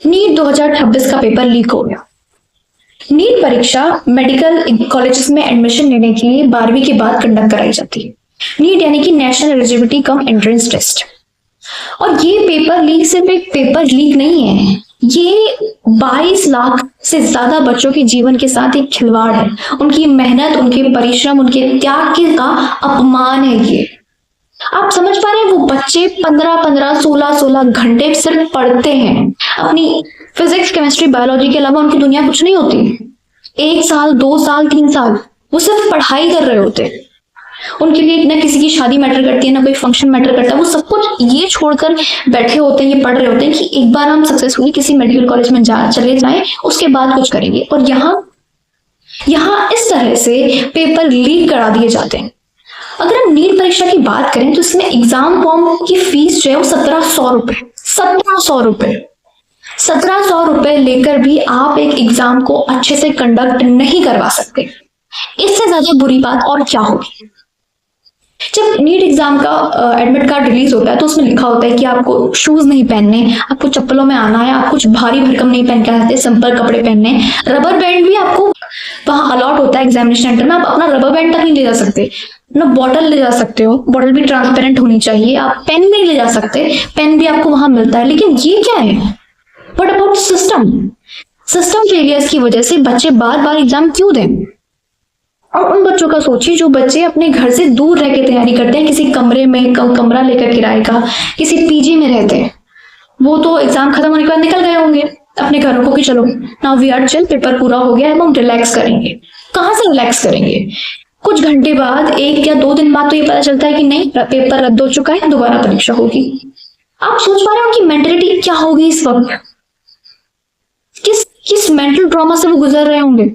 NEET 2026 का paper leak हो गया। नीट परीक्षा मेडिकल कॉलेजेस में एडमिशन लेने के लिए 12वीं के बाद कंडक्ट कराई जाती है। नीट यानी कि national eligibility cum entrance test. और ये पेपर लीक सिर्फ एक पेपर लीक नहीं है, ये 22 लाख से ज्यादा बच्चों के जीवन के साथ एक खिलवाड़ है। उनकी मेहनत, उनके परिश्रम, उनके त्याग का अपमान है ये। आप समझ पा रहे हैं, वो बच्चे 15-15, 16-16 घंटे सिर्फ पढ़ते हैं। अपनी फिजिक्स, केमिस्ट्री, बायोलॉजी के अलावा उनकी दुनिया कुछ नहीं होती। 1 साल, 2 साल, 3 साल वो सिर्फ पढ़ाई कर रहे होते हैं। उनके लिए ना किसी की शादी मैटर करती है, ना कोई फंक्शन मैटर करता है। वो सब कुछ ये छोड़कर बैठे होते हैं, ये पढ़ रहे होते हैं कि एक बार हम सक्सेसफुली किसी मेडिकल कॉलेज में चले जाएं, उसके बाद कुछ करेंगे। और यहाँ इस तरह से पेपर लीक करा दिए जाते हैं। अगर हम नीट परीक्षा की बात करें तो इसमें एग्जाम फॉर्म की फीस जो है वो 1700 रुपए, 1700 रुपए लेकर भी आप एक एग्जाम को अच्छे से कंडक्ट नहीं करवा सकते। इससे ज्यादा बुरी बात और क्या होगी। जब नीट एग्जाम का एडमिट कार्ड रिलीज होता है तो उसमें लिखा होता है कि आपको शूज नहीं पहनने, आपको चप्पलों में आना है, आप कुछ भारी भरकम नहीं पहन के आते, सिंपल कपड़े पहनने। रबर बैंड भी आपको वहां अलॉट होता है एग्जामिनेशन सेंटर में। आप अपना रबर बैंड तक नहीं ले जा सकते, ना बॉटल ले जा सकते हो, बॉटल भी ट्रांसपेरेंट होनी चाहिए। आप पेन नहीं ले जा सकते, पेन भी आपको वहां मिलता है। लेकिन ये क्या है? व्हाट अबाउट सिस्टम फेलियर्स की वजह से बच्चे बार बार एग्जाम क्यों दें? और उन बच्चों का सोचिए जो बच्चे अपने घर से दूर रह के तैयारी करते हैं, किसी कमरे में कमरा लेकर किराए का, किसी पीजी में रहते हैं। वो तो एग्जाम खत्म होने के बाद निकल गए होंगे अपने घरों को कि चलो now we are chill, paper पूरा हो गया है, हम रिलैक्स करेंगे। कहाँ से रिलैक्स करेंगे? कुछ घंटे बाद, 1 या 2 दिन बाद तो ये पता चलता है कि नहीं, पेपर रद्द हो चुका है, दोबारा परीक्षा होगी। आप सोच पा रहे हो उनकी मेंटलिटी क्या होगी इस वक्त? किस मेंटल ट्रॉमा से वो गुजर रहे होंगे।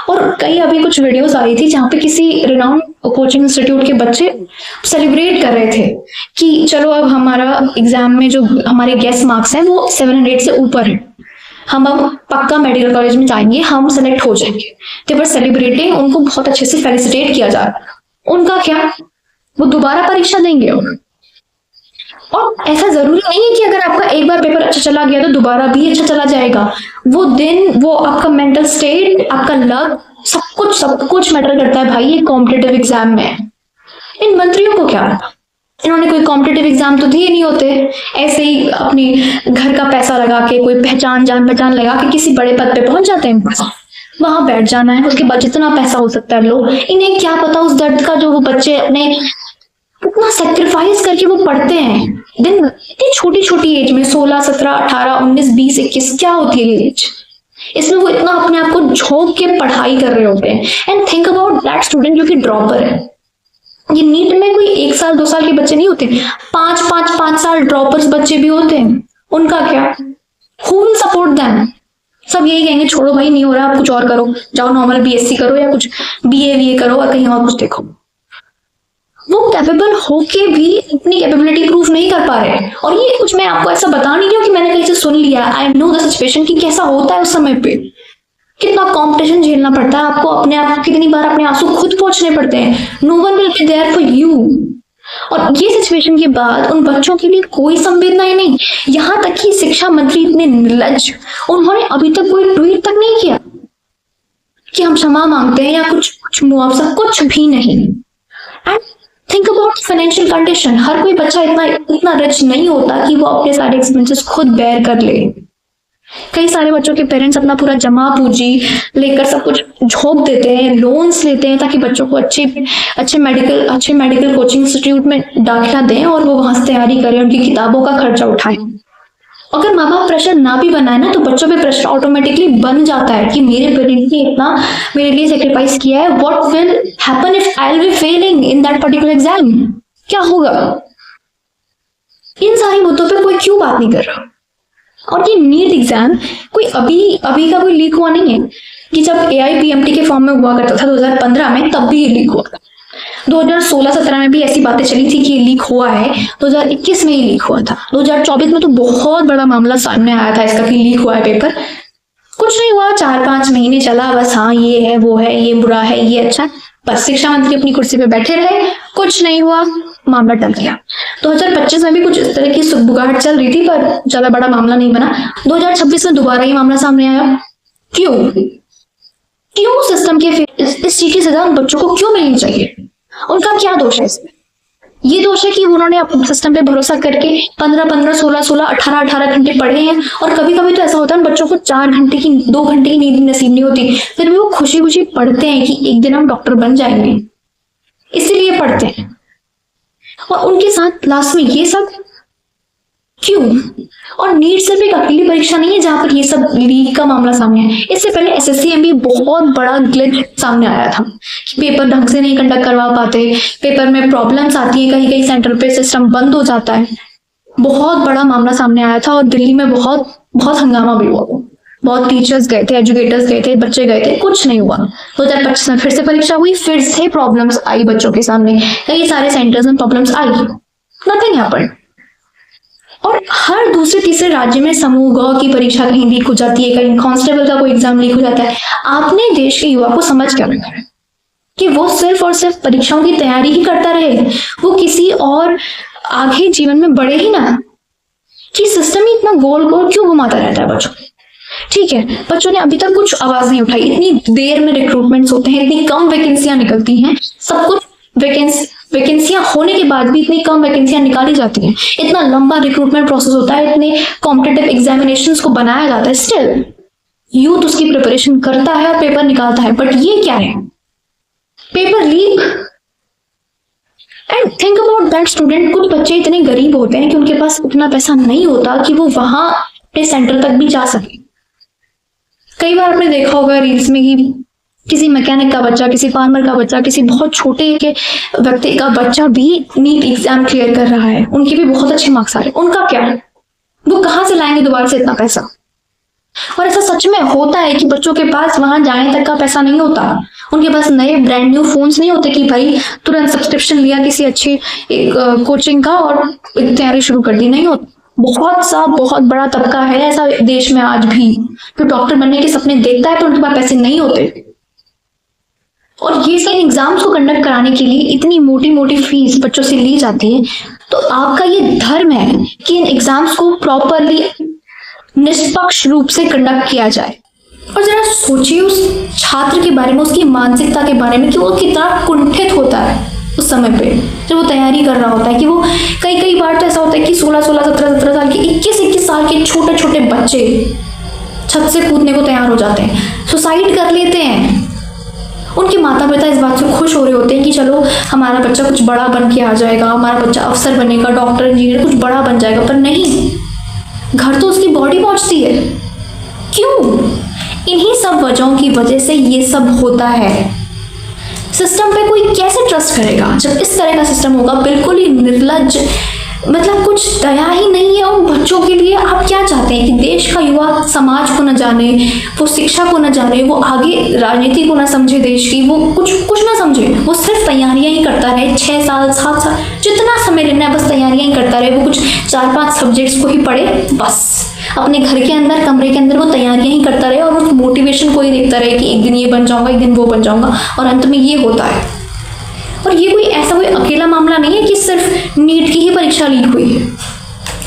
और कई अभी कुछ वीडियोस आ रही थी जहां पे किसी रिनाउंड कोचिंग इंस्टीट्यूट के बच्चे सेलिब्रेट कर रहे थे कि चलो अब हमारा एग्जाम में जो हमारे गेस मार्क्स हैं वो 700 से ऊपर है, हम अब पक्का मेडिकल कॉलेज में जाएंगे, हम सेलेक्ट हो जाएंगे। दे वर सेलिब्रेटिंग, उनको बहुत अच्छे से फेलिसिटेट किया जा रहा है। उनका क्या? वो दोबारा परीक्षा देंगे। और ऐसा जरूरी नहीं है कि अगर आपका एक बार पेपर अच्छा चला गया तो दोबारा भी अच्छा चला जाएगा। वो दिन, वो आपका मेंटल स्टेट, आपका लक, सब कुछ मैटर करता है भाई ये कॉम्पिटिटिव एग्जाम में। इन मंत्रियों को क्या पता, इन्होंने कोई कॉम्पिटिटिव एग्जाम तो दिए नहीं होते। ऐसे ही अपनी घर का पैसा लगा के, कोई जान पहचान लगा के किसी बड़े पद पे पहुंच जाते हैं, वहां बैठ जाना है, उसके बाद जितना पैसा हो सकता है लो। इन्हें क्या पता उस दर्द का जो वो बच्चे अपने कितना सेक्रीफाइस करके वो पढ़ते हैं। दिन इतनी छोटी छोटी एज में, 16, 17, 18, 19, 20, 21, क्या होती है एज, इसमें वो इतना अपने आप को झोंक के पढ़ाई कर रहे होते हैं। And think about that student जो कि ड्रॉपर है। ये नीट में कोई 1 साल 2 साल के बच्चे नहीं होते, 5 साल ड्रॉपर्स बच्चे भी होते हैं। उनका क्या? Who will support them? सब यही कहेंगे छोड़ो भाई, नहीं हो रहा, आप कुछ और करो, जाओ नॉर्मल बीएससी करो या कुछ बीए करो और कहीं और कुछ देखो। वो कैपेबल होके भी अपनी कैपेबिलिटी प्रूफ नहीं कर पा रहे। और ये कुछ मैं आपको ऐसा बता नहीं रही हूँ कि मैंने कहीं से सुन लिया। आई नो द सिचुएशन कि कैसा होता है उस समय पे, कितना कंपटीशन झेलना पड़ता है आपको, अपने आप कितनी बार अपने आंसू खुद पोंछने पड़ते हैं। No one will be there for you. और ये सिचुएशन के बाद उन बच्चों के लिए कोई संवेदना ही नहीं। यहाँ तक कि शिक्षा मंत्री इतने निर्लज्ज, उन्होंने अभी तक कोई ट्वीट तक नहीं किया कि हम क्षमा मांगते हैं या कुछ मुआवजा, कुछ भी नहीं। And think about financial condition. हर कोई बच्चा इतना रिच नहीं होता कि वो अपने सारे एक्सपेंसेस खुद बेयर कर ले। कई सारे बच्चों के पेरेंट्स अपना पूरा जमा पूंजी लेकर सब कुछ झोंक देते हैं, लोन्स लेते हैं ताकि बच्चों को अच्छे मेडिकल कोचिंग इंस्टीट्यूट में दाखिला दें और वो वहां से तैयारी करें, उनकी किताबों का खर्चा उठाएं। अगर माँ बाप प्रेशर ना भी बनाए ना तो बच्चों पे प्रेशर ऑटोमेटिकली बन जाता है कि मेरे पेरेंट्स ने इतना मेरे लिए सेक्रीफाइस किया है, what will happen if I will be Fehling in that particular exam? क्या होगा? इन सारी मुद्दों पे कोई क्यों बात नहीं कर रहा? और ये नीट एग्जाम कोई अभी का कोई लीक हुआ नहीं है कि जब AIPMT के फॉर्म में हुआ करता था 2015 में, तब भी ये लीक हुआ था। 2016-17 में भी ऐसी बातें चली थी कि ये लीक हुआ है, 2021 में ही लीक हुआ था। 2024 में तो बहुत बड़ा मामला सामने आया था इसका कि लीक हुआ है पेपर। कुछ नहीं हुआ, 4-5 महीने चला बस, हाँ ये है वो है, ये बुरा है ये अच्छा, बस शिक्षा मंत्री अपनी कुर्सी पे बैठे रहे, कुछ नहीं हुआ। मामला टल गया। 2025 में भी कुछ इस तरह की सुगबुगाहट चल रही थी, पर ज्यादा बड़ा मामला नहीं बना। 2026 में दोबारा ये मामला सामने आया। क्यों क्यों सिस्टम के इस चीज की सजा उन बच्चों को क्यों मिलनी चाहिए? उनका क्या दोष है इसमें? ये दोष है कि उन्होंने अपने सिस्टम पे भरोसा करके 15-15, 16-16, 18-18 घंटे पढ़े हैं, और कभी कभी तो ऐसा होता है बच्चों को 4 घंटे की 2 घंटे की नींद नसीब नहीं होती, फिर भी वो खुशी खुशी पढ़ते हैं कि एक दिन हम डॉक्टर बन जाएंगे, इसीलिए पढ़ते हैं। और उनके साथ लास्ट में ये सब क्यों? और नीट सिर्फ एक अकेली परीक्षा नहीं है जहां पर ये सब लीक का मामला सामने है। इससे पहले एसएससी में भी बहुत बड़ा ग्लिच सामने आया था कि पेपर ढंग से नहीं कंडक्ट करवा पाते, पेपर में प्रॉब्लम्स आती है, कहीं कहीं सेंटर पे सिस्टम बंद हो जाता है। बहुत बड़ा मामला सामने आया था और दिल्ली में बहुत बहुत हंगामा भी हुआ। बहुत टीचर्स गए थे, एजुकेटर्स गए थे, बच्चे गए थे, कुछ नहीं हुआ। 2025 में फिर से परीक्षा हुई, फिर से प्रॉब्लम्स आई बच्चों के सामने, कई सारे सेंटर्स में प्रॉब्लम्स आई, नथिंग हैपेंड। और हर दूसरे तीसरे राज्य में समूह ग की परीक्षा कहीं लीक हो जाती है, कहीं कांस्टेबल का कोई एग्जाम लीक हो जाता है। आपने देश के युवा को समझ क्या रखा है कि वो सिर्फ और सिर्फ परीक्षाओं की तैयारी ही करता रहे, वो किसी और आगे जीवन में बढ़े ही ना? कि सिस्टम ही इतना गोल गोल क्यों घुमाता रहता है बच्चों? ठीक है, बच्चों ने अभी तक कुछ आवाज नहीं उठाई। इतनी देर में रिक्रूटमेंट्स होते हैं, इतनी कम वैकेंसियां निकलती हैं, सब कुछ वैकेंसियां होने के बाद भी इतनी कम वैकेंसियां निकाली जाती हैं, इतना लंबा रिक्रूटमेंट प्रोसेस होता है, इतने कॉम्पिटिटिव एग्जामिनेशंस को बनाया जाता है, स्टिल यूथ उसकी प्रिपरेशन करता है और पेपर निकालता है। बट ये क्या है? Paper leak. And think about that student. कुछ बच्चे इतने गरीब होते हैं कि उनके पास उतना पैसा नहीं होता कि वो वहां अपने सेंटर तक भी जा सके। कई बार आपने देखा होगा रील्स में कि किसी मैकेनिक का बच्चा, किसी फार्मर का बच्चा, किसी बहुत छोटे के व्यक्ति का बच्चा भी नीट एग्जाम क्लियर कर रहा है, उनके भी बहुत अच्छे मार्क्स आ रहे हैं। उनका क्या? वो कहाँ से लाएंगे दोबारा से इतना पैसा? और ऐसा सच में होता है कि बच्चों के पास वहां जाने तक का पैसा नहीं होता। उनके पास नए ब्रांड न्यू फोन्स नहीं होते कि भाई तुरंत सब्सक्रिप्शन लिया किसी अच्छी कोचिंग का और तैयारी शुरू कर दी, नहीं होता। बहुत बड़ा तबका है ऐसा देश में आज भी जो डॉक्टर बनने के सपने देखता है, पर उनके पास पैसे नहीं होते। और ये इन एग्जाम्स को कंडक्ट कराने के लिए इतनी मोटी मोटी फीस बच्चों से ली जाती है। तो आपका ये धर्म है कि इन एग्जाम्स को प्रॉपरली निष्पक्ष रूप से कंडक्ट किया जाए। और जरा सोचिए उस छात्र के बारे में, उसकी मानसिकता के बारे में कि वो कितना कुंठित होता है उस समय पे जब वो तैयारी कर रहा होता है। कि वो कई बार तो ऐसा होता है कि 16-16, 17-17 साल के, 21-21 साल के छोटे छोटे बच्चे छत से कूदने को तैयार हो जाते हैं, सुसाइड कर लेते हैं। उनके माता पिता इस बात से खुश हो रहे होते हैं कि चलो हमारा बच्चा कुछ बड़ा बन के आ जाएगा, हमारा बच्चा अफसर बनेगा, डॉक्टर, इंजीनियर, कुछ बड़ा बन जाएगा। पर नहीं, घर तो उसकी बॉडी पहुंचती है। क्यों? इन्हीं सब वजहों की वजह से ये सब होता है। सिस्टम पे कोई कैसे ट्रस्ट करेगा जब इस तरह का सिस्टम होगा? बिल्कुल ही निर्लज्ज, मतलब कुछ दया ही नहीं है उन बच्चों के लिए। आप क्या चाहते हैं कि देश का युवा समाज को न जाने, वो शिक्षा को न जाने, वो आगे राजनीति को न समझे, देश की वो कुछ ना समझे, वो सिर्फ तैयारियां ही करता रहे 6 साल 7 साल, जितना समय लेना है बस तैयारियां ही करता रहे। वो कुछ 4-5 सब्जेक्ट्स को ही पढ़े, बस अपने घर के अंदर, कमरे के अंदर वो तैयारियां ही करता रहे और उस मोटिवेशन को ही देखता रहे कि एक दिन ये बन जाऊंगा, एक दिन वो बन जाऊंगा, और अंत में ये होता है। और ये कोई अकेला मामला नहीं है कि सिर्फ नीट की ही परीक्षा लीक हुई है।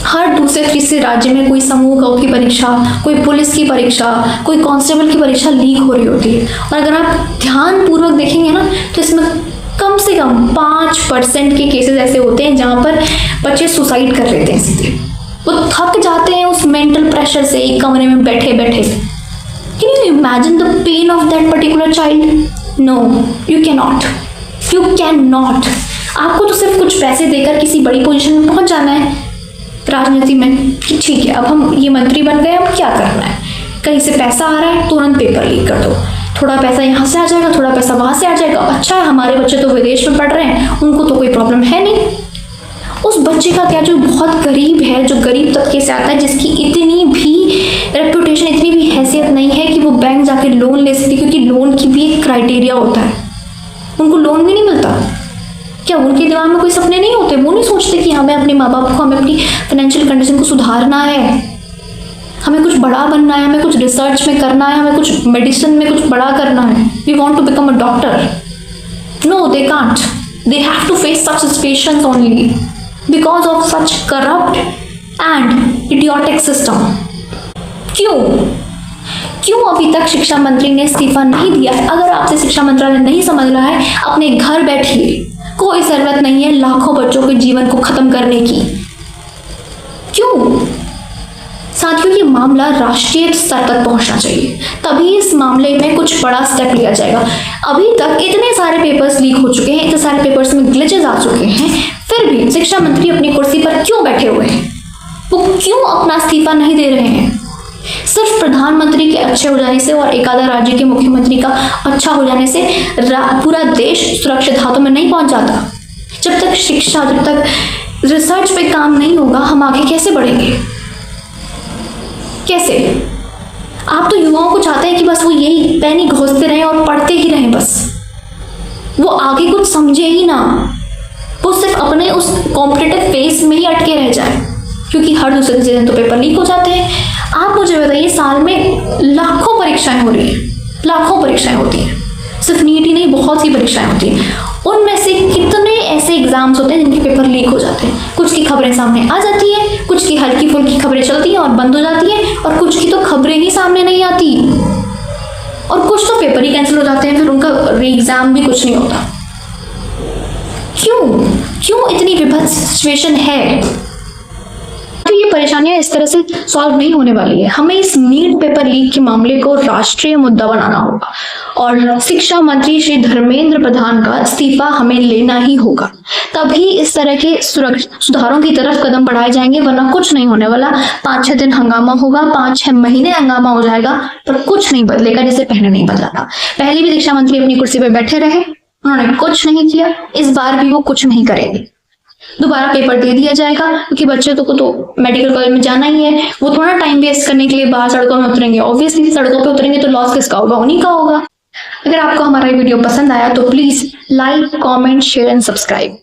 हर दूसरे तीसरे राज्य में कोई समूह ग की परीक्षा, कोई पुलिस की परीक्षा, कोई कांस्टेबल की परीक्षा लीक हो रही होती है। और अगर आप ध्यान पूर्वक देखेंगे ना तो इसमें कम से कम 5% के केसेस ऐसे होते हैं जहां पर बच्चे सुसाइड कर लेते हैं सीधे। वो थक जाते हैं उस मेंटल प्रेशर से, एक कमरे में बैठे बैठे। Can you imagine the pain of that particular child? No, you can not. आपको तो सिर्फ कुछ पैसे देकर किसी बड़ी पोजीशन में पहुंच जाना है राजनीति में कि ठीक है अब हम ये मंत्री बन गए, अब क्या करना है, कहीं से पैसा आ रहा है तुरंत पेपर लीक कर दो, थोड़ा पैसा यहाँ से आ जाएगा, थोड़ा पैसा वहां से आ जाएगा। अच्छा है हमारे बच्चे तो विदेश में पढ़ रहे हैं, उनको तो कोई प्रॉब्लम है नहीं। उस बच्चे का क्या जो बहुत गरीब है, जो गरीब तबके से आता है, जिसकी इतनी भी रेपुटेशन, इतनी भी हैसियत नहीं है कि वो बैंक जाके लोन ले सके, क्योंकि लोन की भी एक क्राइटेरिया होता है, उनको लोन भी नहीं मिलता। क्या उनके दिमाग में कोई सपने नहीं होते? वो नहीं सोचते कि हमें अपने माँ बाप को, हमें अपनी फाइनेंशियल कंडीशन को सुधारना है, हमें कुछ बड़ा बनना है, हमें कुछ रिसर्च में करना है, हमें कुछ मेडिसिन में कुछ बड़ा करना है, we want to become a doctor? No, they can't. they have to face such situations only because of such corrupt and idiotic system. क्यों अभी तक शिक्षा मंत्री ने इस्तीफा नहीं दिया है? अगर आपसे शिक्षा मंत्रालय नहीं समझ रहा है, अपने घर बैठिए, कोई जरूरत नहीं है लाखों बच्चों के जीवन को खत्म करने की। क्यों? साथियों, ये मामला राष्ट्रीय स्तर तक पहुंचना चाहिए, तभी इस मामले में कुछ बड़ा स्टेप लिया जाएगा। अभी तक इतने सारे पेपर्स लीक हो चुके हैं, इतने सारे पेपर्स में ग्लिचेस आ चुके हैं, फिर भी शिक्षा मंत्री अपनी कुर्सी पर क्यों बैठे हुए हैं? वो क्यों अपना इस्तीफा नहीं दे रहे हैं? सिर्फ प्रधानमंत्री के अच्छे हो जाने से और एक आधा राज्य के मुख्यमंत्री का अच्छा हो जाने से पूरा देश सुरक्षित हाथों में नहीं पहुंच जाता। जब तक शिक्षा, जब तक रिसर्च पे काम नहीं होगा, हम आगे कैसे बढ़ेंगे? कैसे? आप तो युवाओं को चाहते हैं कि बस वो यही पैनी घोंसते रहें और पढ़ते ही रहें, बस वो आगे कुछ समझे ही ना, वो सिर्फ अपने उस कॉम्पिटिटिव फेस में ही अटके रह जाए, क्योंकि हर दूसरे दिन तो पेपर लीक हो जाते हैं। आप मुझे बताइए, साल में लाखों परीक्षाएं हो रही हैं, लाखों परीक्षाएं होती हैं, सिर्फ नीट ही नहीं, बहुत सी परीक्षाएं होती हैं। उनमें से कितने ऐसे एग्जाम्स होते हैं जिनके पेपर लीक हो जाते हैं? कुछ की खबरें सामने आ जाती है, कुछ की हल्की फुल्की खबरें चलती हैं और बंद हो जाती है, और कुछ की तो खबरें ही सामने नहीं आती, और कुछ तो पेपर ही कैंसिल हो जाते हैं, फिर उनका एग्जाम भी कुछ नहीं होता। क्यों इतनी विभत्स सिचुएशन है? तो ये परेशानियां इस तरह से सॉल्व नहीं होने वाली है। हमें इस नीट पेपर लीक के मामले को राष्ट्रीय मुद्दा बनाना होगा और शिक्षा मंत्री श्री धर्मेंद्र प्रधान का इस्तीफा हमें लेना ही होगा, तभी इस तरह के सुधारों की तरफ कदम बढ़ाए जाएंगे, वरना कुछ नहीं होने वाला। 5-6 दिन हंगामा होगा, 5-6 महीने हंगामा हो जाएगा, पर कुछ नहीं बदलेगा, जैसे पहले नहीं बदला था। पहले भी शिक्षा मंत्री अपनी कुर्सी पर बैठे रहे, उन्होंने कुछ नहीं किया, इस बार भी वो कुछ नहीं करेंगे। दोबारा पेपर दे दिया जाएगा, क्योंकि बच्चे को तो मेडिकल कॉलेज में जाना ही है, वो थोड़ा टाइम वेस्ट करने के लिए बाहर सड़कों में उतरेंगे। ऑब्वियसली सड़कों पे उतरेंगे तो लॉस किसका होगा? उन्हीं का होगा। अगर आपको हमारा वीडियो पसंद आया तो please like, comment, share and subscribe.